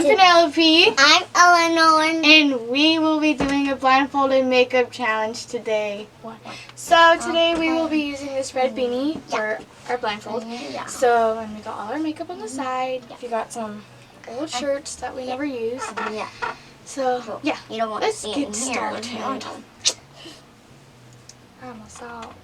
I'm Penelope. I'm Eleanor. And we will be doing a blindfolded makeup challenge today. So today we will be using this red beanie for our blindfold. Yeah. So when we got all our makeup on the side, we got some old shirts that we never use. Yeah. So yeah, You don't want to let's see get it started. here. I'm a sock.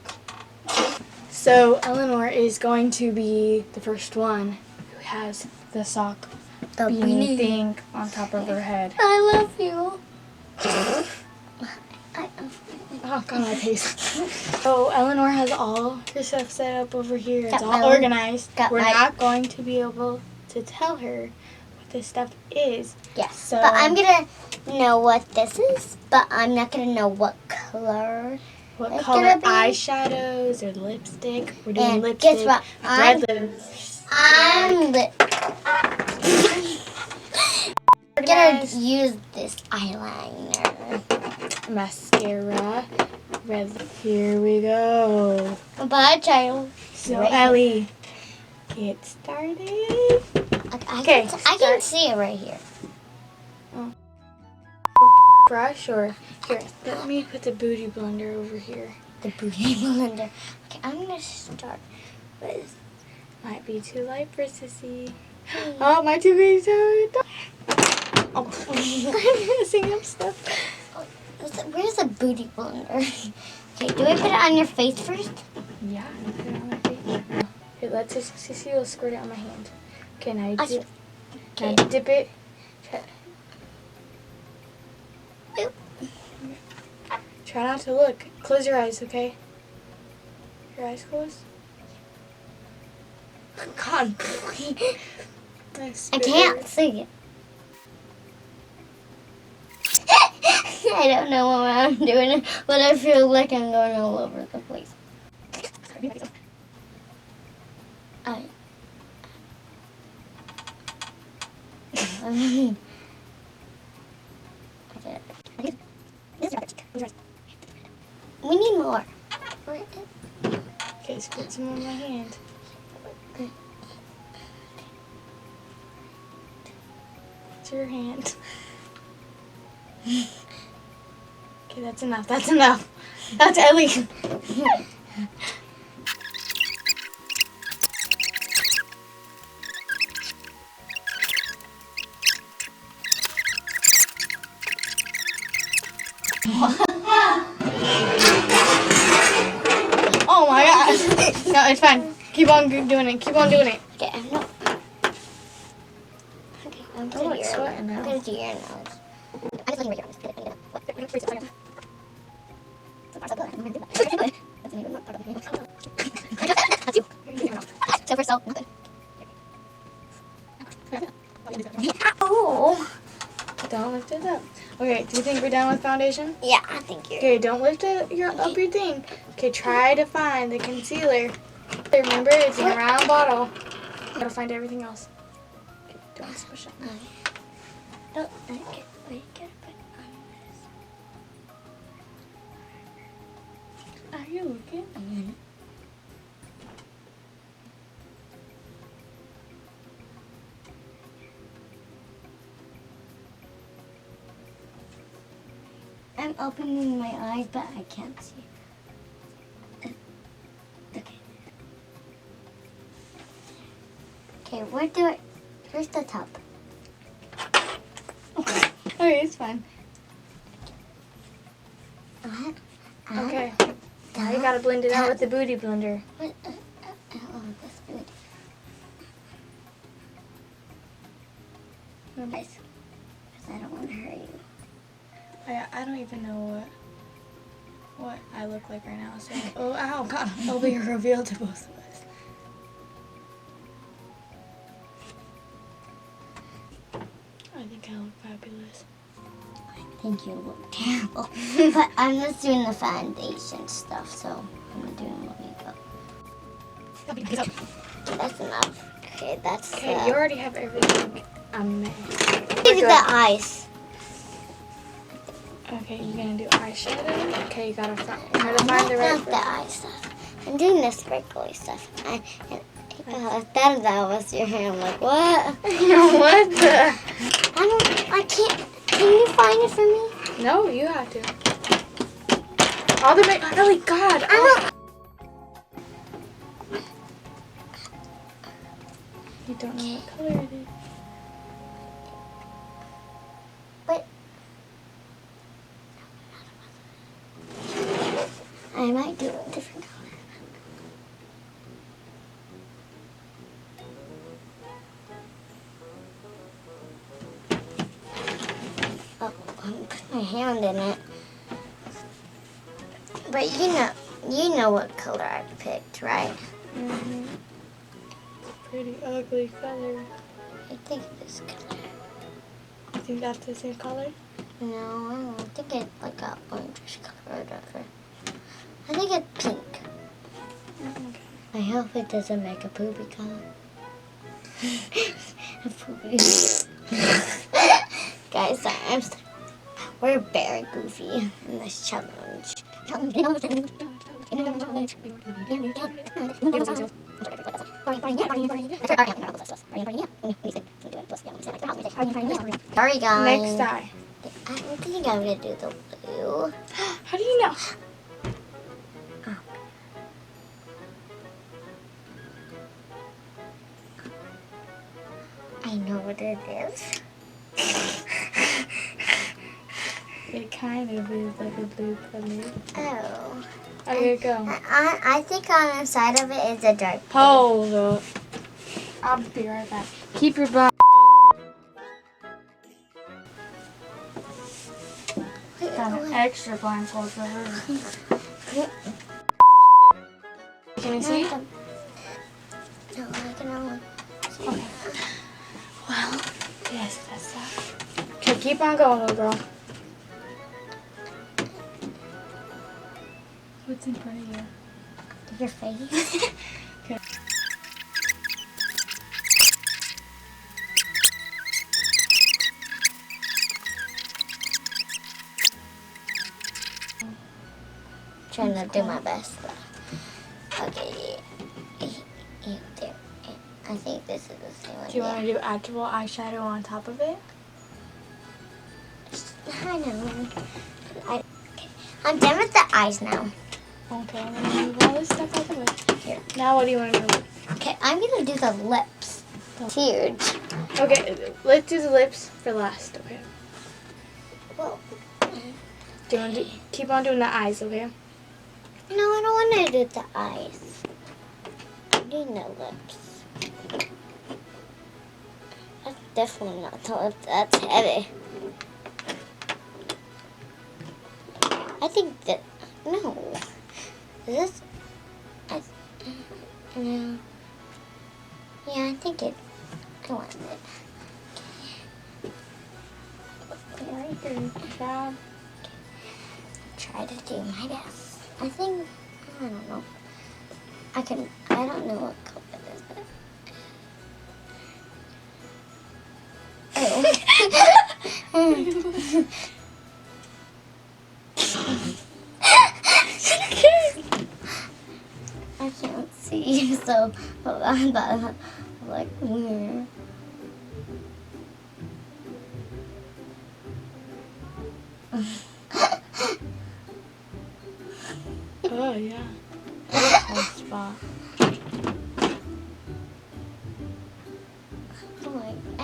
So Eleanor is going to be the first one who has the sock beanie thing on top of her head. I love you. Oh god, my face. So Eleanor has all her stuff set up over here. It's Got my all organized. We're my- not going to be able to tell her what this stuff is. Yes. So But I'm gonna know what this is, but I'm not gonna know what color. what it's color gonna be. eyeshadows or lipstick? We're doing And lipstick. guess what? Red lips. I'm gonna use this eyeliner. Mascara. Red lip. Here we go. Bye, child. So Right. Ellie, get started. I can see it right here. Brush or here, let me put the booty blender over here. The booty blender. Okay, I'm gonna start with. Might be too light for Sissy. Oh, my too big toe. Oh, I'm messing up stuff. Where's the booty blender? Okay, do I put it on your face first? Yeah, put it on my face. Here, let's just Sissy will squirt it on my hand. Okay, now you dip. Now dip it. Try not to look. Close your eyes, okay? Your eyes closed? God, I can't see it. I don't know what I'm doing, but I feel like I'm going all over the place. We need more. Okay, let's put some on my hand. It's your hand. Okay, that's enough. That's enough. That's Ellie. Oh my gosh. No, it's fine. Keep on doing it. Keep on doing it. Okay, no. Okay, I'm Oh, it's sweating now. I'm gonna do your nose. I'm just looking right here. That's you. So for so, nothing. Oh. Don't lift it up. Okay, do you think we're done with foundation? Yeah, I think you're. Okay, don't lift it up your thing. Okay, try to find the concealer. Remember, it's in a round bottle. Gotta find everything else. Okay, don't squish it. Don't. Okay, wait, gotta put on this. Are you looking? I'm opening my eyes, but I can't see. Okay. Okay, where's the top? Okay, it's fine. Okay. Now you gotta blend it out with the booty blender. Oh, this booty. Nice. Because I don't want to hurt you. I don't even know what I look like right now. So, oh, ow, God, it'll be a reveal to both of us. I think I look fabulous. I think you look terrible. But I'm just doing the foundation stuff, so I'm not doing the makeup. That's enough. Okay, that's. Okay, you already have everything. Look at the eyes. Okay, you're gonna do eyeshadow. Okay, you gotta try to find the right. Not the eye stuff. I'm doing the sparkly stuff. I thought that was your hair. I'm like, what? What the? I can't. Can you find it for me? No, you have to. All the way. Oh, God. I don't. You don't know what color it is. But I might do a different color. Oh, I'm putting my hand in it. But you know what color I picked, right? Mm-hmm. Pretty ugly color. I think this color. You think that's the same color? No, I don't think it's like a orangish color or whatever. I think it's pink. Okay. I hope it doesn't make a poopy color. A poopy. Guys, sorry, we're very goofy in this challenge. Sorry, guys. Next eye. I don't think I'm gonna do the blue. How do you know? I know what it is. It kind of is like a blue color. Oh. Okay, go. I think on the side of it is a dark blue. Hold up. I'll be right back. Keep your butt. Got an extra blindfold for her. Can you see? No, I can only see. Okay. Well, yes, that's that. Okay, keep on going, little girl. What's in front of you? Your face. Okay. Trying to do my best. Okay, there. I think this is the same one. Do you want to do actual eyeshadow on top of it? I know. I'm done with the eyes now. Okay, I'm going to move all this stuff out of the way. Here. Now what do you want to do? Okay, I'm gonna do the lips. It's huge. Okay, let's do the lips for last, okay? Well, Do you want to keep on doing the eyes, okay? no, I don't want to do the eyes. I'm doing the lips. That's definitely not the lips. That's heavy. I think that no. Is this? No. Yeah, I think it. I want it. Very good job. Try to do my best. I think. I don't know. I don't know what color it is, but. Oh. I can't see, so I'm like where? Oh, yeah. One spot.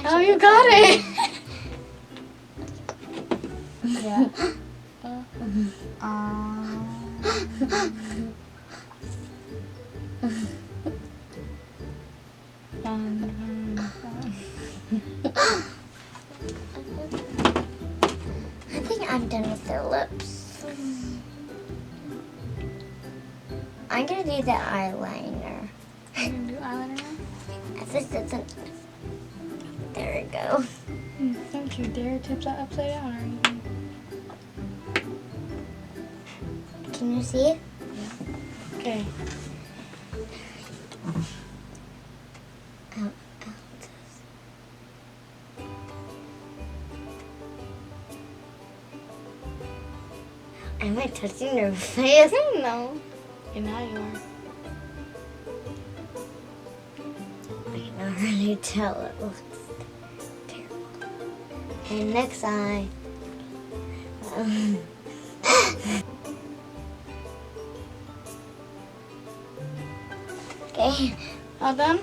Oh, You got it! Yeah. I think I'm done with the lips. I'm gonna do the eyeliner. You're gonna do eyeliner now? This doesn't. There we go. Don't you dare tip that upside down or anything. Can you see? Okay. Am I touching your face? No. And now you are. can really tell it looks terrible. And next eye. Okay. All done?